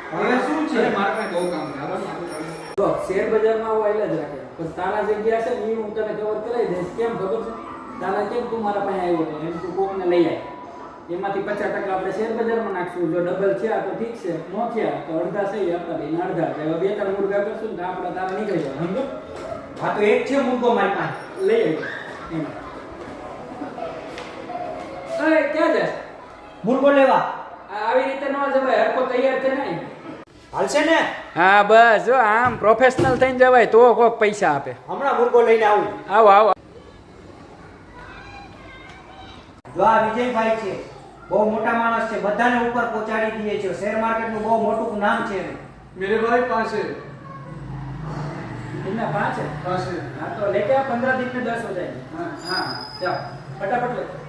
હવે શું છે મારે કાંઈ બહુ કામ છે બસ જો શેર બજારમાં આવો એટલે જ રાખે પણ તારા જગ્યા છે ને એ હું તને કવર કરાવી દઈશ કેમ ખબર છે તારા કેમ તું મારા પાસે આવ્યો હતો એમ તું કોકને લઈ આય એમાંથી 50% આપણે શેર બજારમાં નાખશું જો ડબલ થયા તો ઠીક છે નો થયા તો અડધા સહી આપતા લઈને અડધા એવા બે ત્રણ મુર્ગા કરશું ને તો આપણે તારા નીકળી જાય સમજો હા તો એક છે મુર્ગો મારી પાસે લઈ આવ્યો એમાં અરે ક્યાં જાય મુર્ગો લેવા આવી રીતે ન જવાય હરકો તૈયાર છે નહીં હાલશે ને હા બસ જો આમ પ્રોફેશનલ થઈને જવાય તો કોક પૈસા આપે હમણાં મુર્ગો લઈને આવું આવો આવો જો આ વિજયભાઈ છે બહુ મોટા માણસ છે બધાને ઉપર પહોંચાડી દે છે શેર માર્કેટનું બહુ મોટું નામ છે मेरे भाई પાસે इतना 5 है પાસે हाँ तो लेके आ 15 दिन में 10 हो जाएंगे हाँ। हाँ जाओ फटाफट ले